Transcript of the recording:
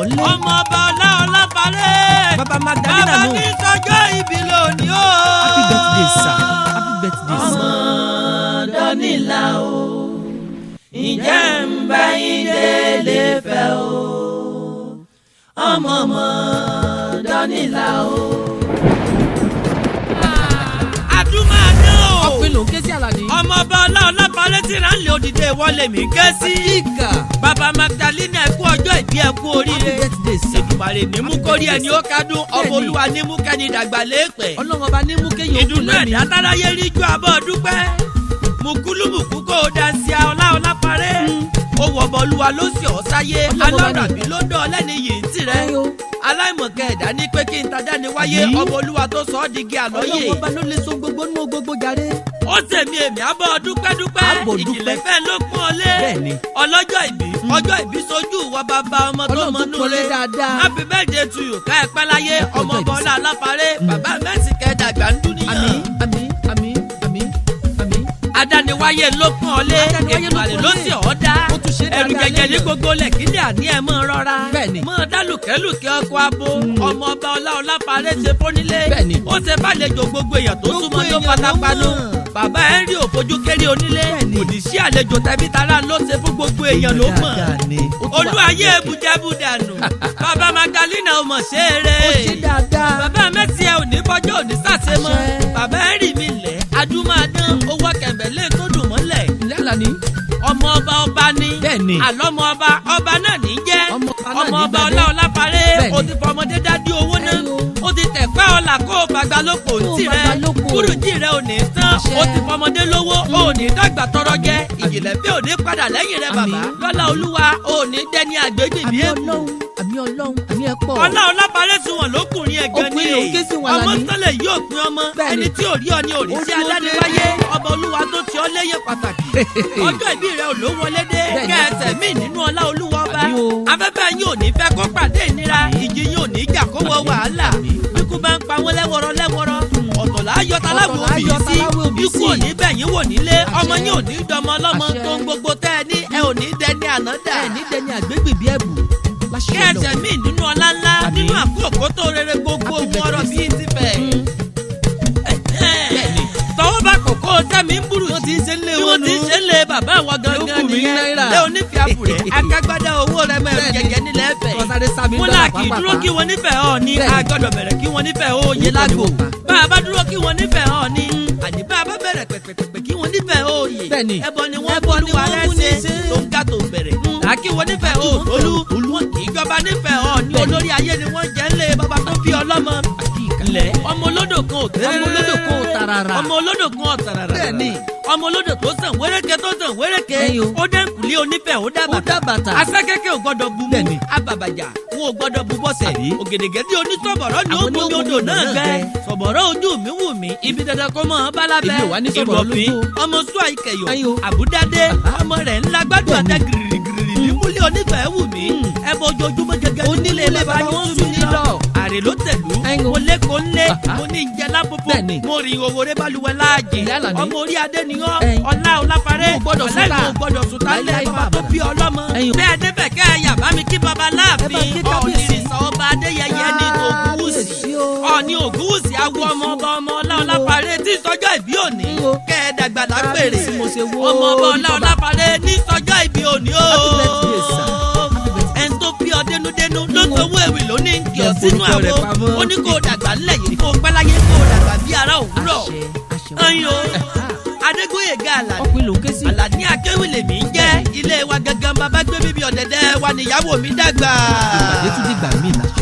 bọ̀ nílé. ọmọ ọba Ọláparẹ́. bàbá Magdalena bàbá nù. ní sọjọ́ ìbí lónìí o. happy birthday sir, happy birthday sir. ọmọ Dọ́nílà o ǹjẹ́ ń bá yín délé fẹ́ o. ọmọ Dọ́nílà o. àdúmọ̀dé o. ọkùnrin ló ń ké sí Àlàní. ọmọ ọba Ọláparẹ́ tí ra ń lè òdìdé wọlé mi ké sí. kíkà. bàbá Magdalena ẹ kú ọjọ́ ìbí ẹ kú oríire. happy birthday sir. Èdùmàrè ní mú kórí ẹni ó kádùn ọmọ Olúwa ní mú kẹ́ni dàgbà léèpẹ̀. ọlọ́run ọba ní mú kéyìn òkú ìdùnnú lẹ́mìí. ẹ̀dá táráyé rí ju abọ́ dúpẹ́. mùkúlùmùkú kó o dá sí Ọláparẹ́. ó wọ ọmọ Olúwa ló sì ọ́ sáyé. alọ́ràbí ló dán ọlẹ́ni yìí ń tirẹ̀. aláìmọ̀kẹ́ ẹ̀dá ní pé kí n tajà ní wáyé ọmọ Olúwa tó sọ ọ́ digi àlọ́yè. ọlọ́run ọba ló lè so gbogbo nínú gbogbo jàre. ó tèmi èmi abọ́ dúpẹ́dúpẹ́. Àbọ̀ dúpẹ́. ìjìnlẹ̀ fẹ́ ló pọ́n ọ lé. bẹ́ẹ̀ni. ọlọ́jọ́ ìbí ọjọ́ ìbí sojú wa bàbá ọmọ tó Ọlọ́run mọ tó nú kọ́lé rẹ̀. dáadáa. happy birthday to you ká ẹ pẹ́ láyé ọmọ ọjọ́ ìbí bọ́lá Ọláparẹ́. bàbá mẹ́sì kẹ́ẹ̀dàgbà ń dún níyàn. àmín àmín àmín àmín àmín. adániwáyé ló pọ́n ọ lé. Adániwáyé ló Èdùmàrè pọ́n ló lé. sì ọ́ dá. Ó tún ṣe dáadáa ẹ̀rù jẹjẹ ní lẹ́yìn. gbogbo lẹ̀kílẹ̀ àní ẹ̀ mọ́ rọra. Bẹ́ẹ̀ni. mọ́ dálùkẹ́lùkẹ́ ọkọ̀ abo. ọmọ ọba Ọláparẹ́ ṣe fónílé. Bẹ́ẹ̀ni. ó ṣe bàlejò gbogbo èèyàn tó Gbogbo súnmọ́ tó èèyàn ló pátápánú. mọ̀. bàbá ẹ̀ ń rí òfojú kéré onílé. Bẹ́ẹ̀ni. kò ní sí àlejò tẹ̀bí tara ló ṣe fún gbogbo èèyàn ló mọ̀. dáadáa ni. Ó tún wà olúwayé pàtàkì. ebùjẹ́bùdànù. bàbá Magdalena ò mọ̀ ṣe é rẹ̀. ó ṣe dáadáa. bàbá mẹ́sì ẹ̀ ò ní bọ́jọ́ ò ní sàṣe mọ́. Àṣẹ. bàbá ẹ̀ rì mí lẹ̀ adúmáadán owó kẹ̀mbẹ̀lẹ́ tó dùn mọ́lẹ̀. ilé Àlàní. ọmọ ọba ni. Bẹ́ẹ̀ni. àlọ́mọ ọba náà ní jẹ́. Ọmọ ọba náà ní ọmọ ọba gbadé. Ọláparẹ́. Bẹ́ẹ̀ni. ó ti fọmọdé dádí owó náà. Ẹyọ. ó ti tẹ̀pẹ́ ọ̀la kó o bàgbà lóko Kó o ntì rẹ̀. bàgbà lóko. kúrùjì rẹ̀ ò ní tán. Àṣẹ. ó ti fọmọdé lówó ò ní dàgbà tọrọ jẹ. ìjìnlẹ̀ bí ò ní padà lẹ́yìn rẹ̀ bàbá. Àmín. lọ́lá Olúwa ò ní dẹ́ni àgbégbè bí àmín èkó. Ọlọ́run àmín Ọlọ́run àmín ẹ̀ pọ̀. Ọláparẹ́ sí wọn lókùnrin ẹ̀gán ni Ọkùnrin ló ń ké sí wọn ọmọ Àlàní. tọ́lẹ̀ yóò pin ọmọ Bẹ́ẹ̀ni. ẹni tí ò rí ọ ní òrìṣẹ́ Orí ló dé. adániwáyé ọba Olúwa tó ti ọ léyè pàtàkì ọjọ́ ìbí rẹ ò ló wọlé dé Bẹ́ẹ̀ni. kẹsẹ̀ mí nínú ọlá Olúwa ọba Àmín o. afẹ́fẹ́ yín ò ní fẹ́ kó pàdé ìnira ìjì yín ò ní jà kó wọ wàhálà ikú bá ń pa wọn lẹ́wọ̀rọ̀ ọ̀tọ̀ láyọ̀ taláwọ̀ òbí sí ikú ò ní bẹ̀yìn wò nílé ọmọ yín ò ní dọmọ ọlọ́mọ Àṣẹ. tó ń gbogbo tẹ́ ẹ ní ẹ ò ní dẹni ànádà ẹ̀ ní dẹni àgbégbè bí ẹ̀bù. láṣẹ kẹ́ẹ̀sẹ̀ mí nínú ọlá ńlá Àmín. nínú àkókò tó rere gbogbo Happy ohun ọ̀rọ̀ birthday. bíi ti fẹ̀. Bẹ́ẹ̀ni. tọwọ́ bá kòkó sẹ́mi ń burú Wọ́n ti ń ṣe ń lé bí wọn wọ́n ti ń nù. ṣe ń lé bàbá àwọn gangan Ló kù mí nìyẹn náírà. lé onífẹ̀ẹ́ àbúrẹ́ akágbádá owó rẹ mẹ́rin Bẹ́ẹ̀ni. gẹ́gẹ́ nílẹ̀ ẹ̀fẹ̀. Wọ́n sáré sá mi mo dọ́là là kì í pàápàá. dúró kí wọ́n nífẹ̀ẹ́ ọ̀ ní Bẹ́ẹ̀ni. agbọ́dọ̀ bẹ̀rẹ̀ kí wọ́n nífẹ̀ẹ́ ọ̀ yé lágbo bá a bá dúró kí wọ́n nífẹ̀ẹ́ ọ̀ ní àní bá a bá bẹ̀rẹ̀ pẹ̀pẹ̀pẹ̀ kí wọ́n nífẹ̀ẹ́ ọ̀ yè Bẹ́ẹ̀ni. ẹbọ ni wọ́n Ẹbọ ni bolúwa wọ́n rẹ̀ mú ní ṣe ṣe. tó ń ga tó bẹ̀rẹ̀ làákì wọ́n nífẹ̀ẹ́ ọ̀ olú wọn kì í jọba nífẹ̀ẹ́ ọ̀ ní Bẹ́ẹ̀ni. olórí ayé ni wọ́n jẹ́ ńlẹ̀ bàbá tó bí ọlọ́mọ lẹ̀ ọmọ olódò kan ò tẹ́rẹ́ Ọmọ olódò kan ò tarara. ọmọ olódò kan ò tarara Bẹ́ẹ̀ni. ọmọ olódò tó sàn wéréke tó sàn wéréke Ẹyọ. ó dé nkùlé onífẹ̀ ó dá Ó dá bàtà. asẹ́kẹ́kẹ́ ò gbọ́dọ̀ bu mú Bẹ́ẹ̀ni. abàbàjà wọn ò gbọ́dọ̀ bu bọ́sẹ̀ Àbí? ògèdègèdè onísọ̀bọ̀rọ̀ ni ó Àwọn mú mi ni ó odò mú mi náà náà gbẹ gbẹ. sọ̀bọ̀rọ̀ ojú mi wù mí ibi dandan kó mọ̀ ọ́ bálábẹ́ Èmi ò wá ní sọ̀bọ̀rọ̀ ìrọ̀fín lójú. ọmọ sùn àìkẹyọ Ẹyọ. àbúdádé ọmọ rẹ̀ ńlá gbádùn àtẹ gìrìrì nímúlé onífẹ̀ẹ́ wù mí ẹbọ ojoojúmọ́ gẹ́gẹ́ Onílé bàbá ni wọn wọ́n sùn nílọ. àrè ló tẹ̀lú Ẹyọ. mo lé kó lé Aha. mo ní ìjẹlá pópó Bẹ́ẹ̀ni. mo rìn òwò rẹ balùwẹ̀ láàjì Ìyá Àlàní. ọmọ orí adé ni ọ́ Ẹyin. Ọláparẹ́ Mo gbọ́dọ̀ sùn ọ̀lẹ́nu ta. ò gbọ́dọ̀ sùn tá lẹ́ Láíláí bàbá tó bàbá. bí ọlọ́mọ Ẹyin. bẹ́ẹ̀ débẹ̀ kẹ́ ẹ yà bá mi kí baba Ẹ bá láàfin kí kábíyèsí. ọ̀nìrìnsà ọba adéyẹyẹ ní Ògúnwùsì Kábíyèsí o. ọ̀ní Ògúnwùsì awo ọmọ ọba ọmọ Ọláparẹ́ tí sọjọ́ ìbí òní Ẹyin. kẹ́ ẹ dàgbà lápèrè Kábíyèsí mo ṣe wó ọmọ ọba ní bàbá. Ọláparẹ́ ní sọjọ́ ìbí òní o Happy birthday, sir. Happy birthday. ẹni tó bí ọ dénúdénú ló sanwó ewì ló ní kí ọ sínú Forúkọ rẹ̀ àwo pamọ́. ó ní kó o dàgbà ńlẹ̀ yìí kó o pẹ́ láyé kó o dàgbà bí ara òwúrọ̀ Àṣẹ, àṣẹ. ẹyin o Adégbóyèga Àlàní Ọkùnrin ló ń ké sí. Àlàní akéwì lèmi ń jẹ́ ilé wa gangan bàbá gbé bíbí ọ̀dẹ̀dẹ̀ wa níyàwó mi dàgbà. Ìpàdé tún dìgbà míì láṣẹ.